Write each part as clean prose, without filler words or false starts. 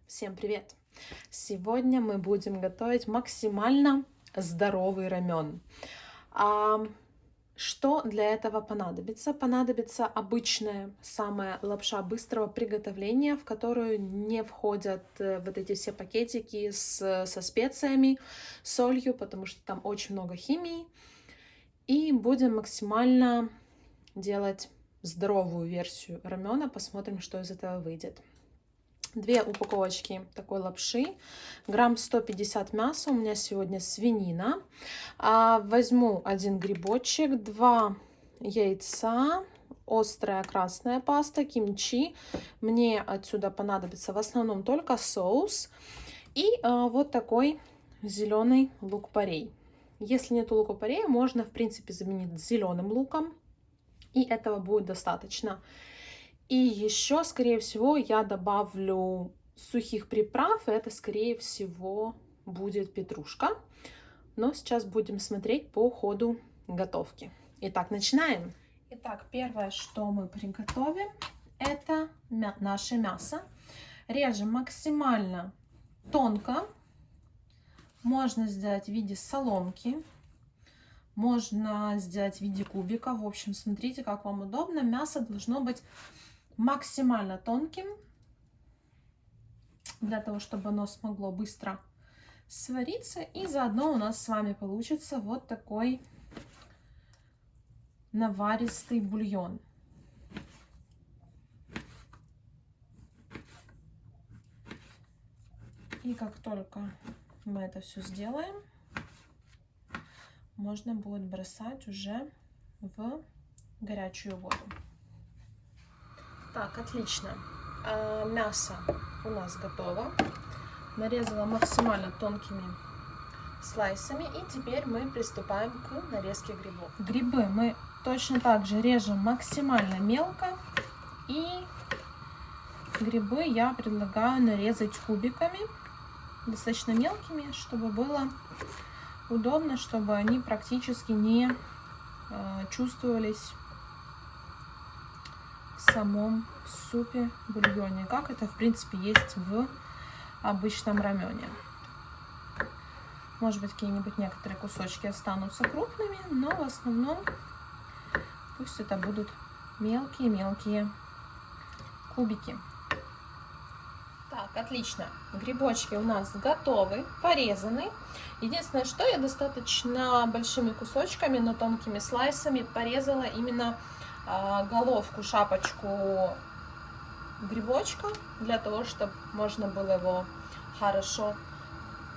Всем привет! Сегодня мы будем готовить максимально здоровый рамен. Что для этого понадобится? Понадобится обычная самая лапша быстрого приготовления, в которую не входят вот эти все пакетики со специями, солью, потому что там очень много химии. И будем максимально делать здоровую версию рамена. Посмотрим, что из этого выйдет. 2 упаковочки такой лапши, грамм 150 мяса, у меня сегодня свинина. Возьму 1 грибочек, 2 яйца, острая красная паста, кимчи. Мне отсюда понадобится в основном только соус и вот такой зеленый лук-порей. Если нет лука-порей, можно в принципе заменить зеленым луком, и этого будет достаточно. И еще, скорее всего, я добавлю сухих приправ. Это, скорее всего, будет петрушка. Но сейчас будем смотреть по ходу готовки. Итак, начинаем. Итак, первое, что мы приготовим, это наше мясо. Режем максимально тонко. Можно сделать в виде соломки. Можно сделать в виде кубика. В общем, смотрите, как вам удобно. Мясо должно быть максимально тонким, для того, чтобы оно смогло быстро свариться. И заодно у нас с вами получится вот такой наваристый бульон. И как только мы это все сделаем, можно будет бросать уже в горячую воду. Так, отлично. Мясо у нас готово. Нарезала максимально тонкими слайсами. И теперь мы приступаем к нарезке грибов. Грибы мы точно так же режем максимально мелко. И грибы я предлагаю нарезать кубиками, достаточно мелкими, чтобы было удобно, чтобы они практически не чувствовались в самом супе, бульоне, как это в принципе есть в обычном рамене. Может быть, какие-нибудь некоторые кусочки останутся крупными, но в основном пусть это будут мелкие-мелкие кубики. Так, отлично. Грибочки у нас готовы, порезаны. Единственное, что я достаточно большими кусочками, но тонкими слайсами порезала именно головку, шапочку грибочка, для того, чтобы можно было его хорошо,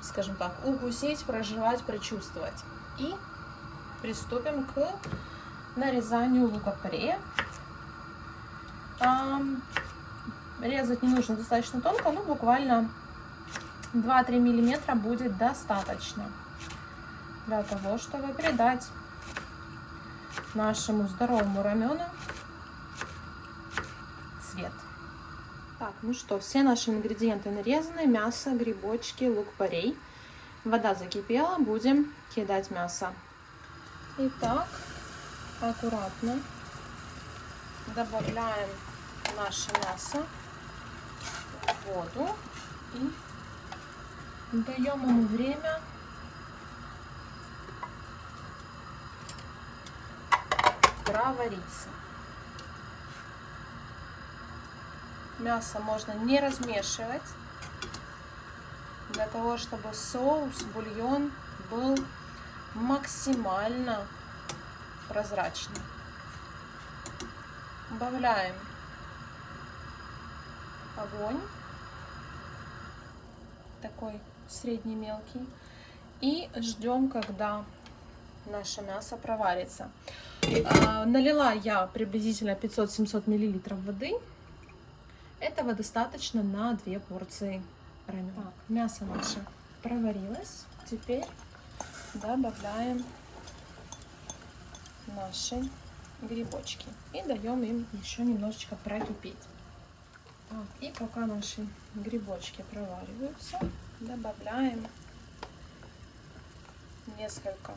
скажем так, укусить, прожевать, прочувствовать. И приступим к нарезанию лука-порея. Резать не нужно достаточно тонко, но буквально 2-3 миллиметра будет достаточно для того, чтобы придать нашему здоровому рамену цвет. Так, ну что, все наши ингредиенты нарезаны: мясо, грибочки, лук-порей. Вода закипела, будем кидать мясо. Итак, аккуратно добавляем наше мясо в воду и даем ему время провариться. Мясо можно не размешивать, для того, чтобы соус, бульон был максимально прозрачный. Добавляем огонь, такой средний мелкий, и ждем, когда наше мясо проварится. Налила я приблизительно 500-700 мл воды. Этого достаточно на 2 порции рамена. Так, мясо наше проварилось. Теперь добавляем наши грибочки и даем им еще немножечко прокипеть. Так, и пока наши грибочки провариваются, добавляем несколько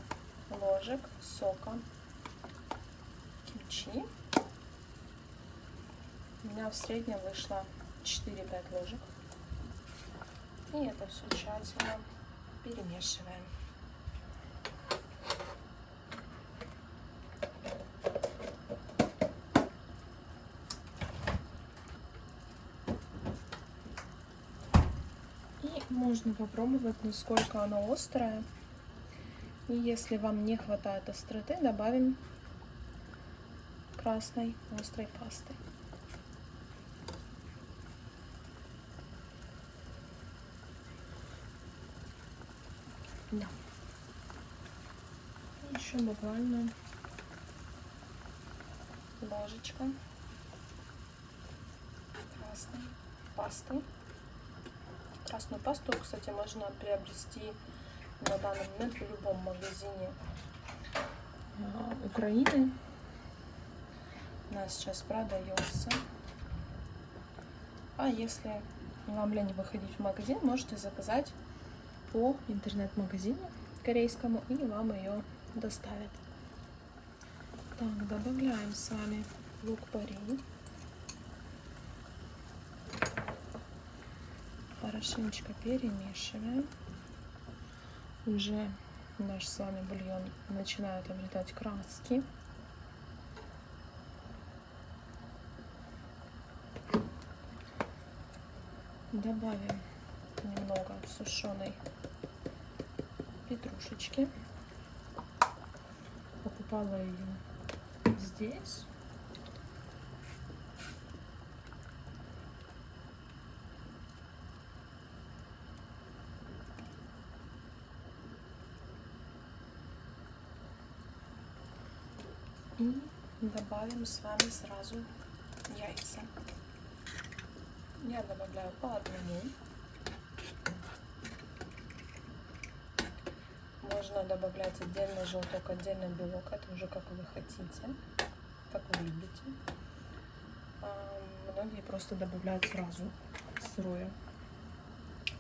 ложек сока кимчи. У меня в среднем вышло 4-5 ложек. И это все тщательно перемешиваем. И можно попробовать, насколько оно острое. И если вам не хватает остроты, добавим красной острой пасты. Да. И еще буквально ложечка красной пасты. Красную пасту, кстати, можно приобрести на данный момент в любом магазине Украины. Она сейчас продается. А если вам лень выходить в магазин, можете заказать по интернет-магазину корейскому, и вам ее доставят. Так, добавляем с вами лук-порей. Хорошенечко перемешиваем. Уже наш с вами бульон начинает обретать краски. Добавим немного сушеной петрушечки. Покупала ее здесь. И добавим с вами сразу яйца. Я добавляю по одному. Можно добавлять отдельно желток, отдельно белок. Это уже как вы хотите, как вы любите. Многие просто добавляют сразу сырое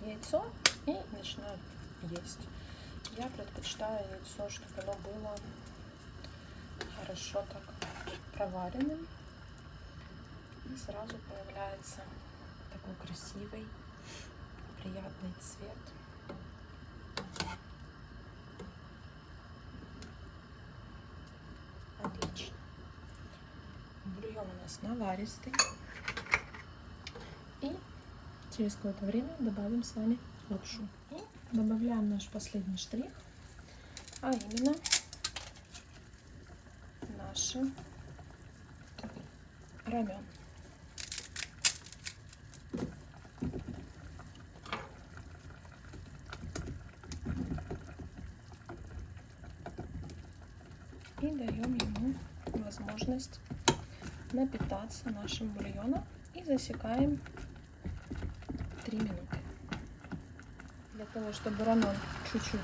яйцо и начинают есть. Я предпочитаю яйцо, чтобы оно было хорошо так проваренным. И сразу появляется такой красивый, приятный цвет. Отлично. Бульон у нас наваристый. И через какое-то время добавим с вами лапшу. И добавляем наш последний штрих, а именно наши рамен. И даем ему возможность напитаться нашим бульоном и засекаем 3 минуты. Для того, чтобы рамен чуть-чуть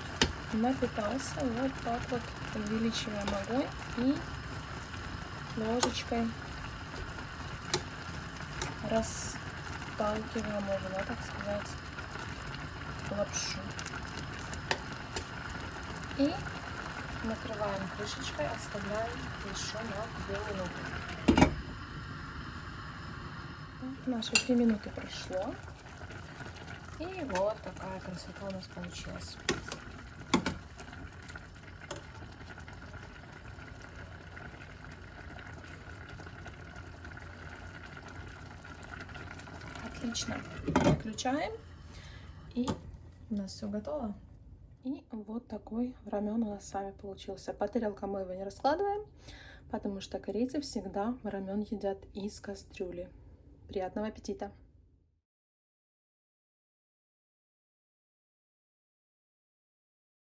напитался, вот так вот увеличиваем огонь и ложечкой расталкиваем его, так сказать, лапшу. И накрываем крышечкой, оставляем еще на 2 минуты. Наши 3 минуты прошло. И вот такая красота у нас получилась. Отлично. Выключаем. И у нас все готово. И вот такой рамен у нас с вами получился. По тарелкам мы его не раскладываем, потому что корейцы всегда рамен едят из кастрюли. Приятного аппетита!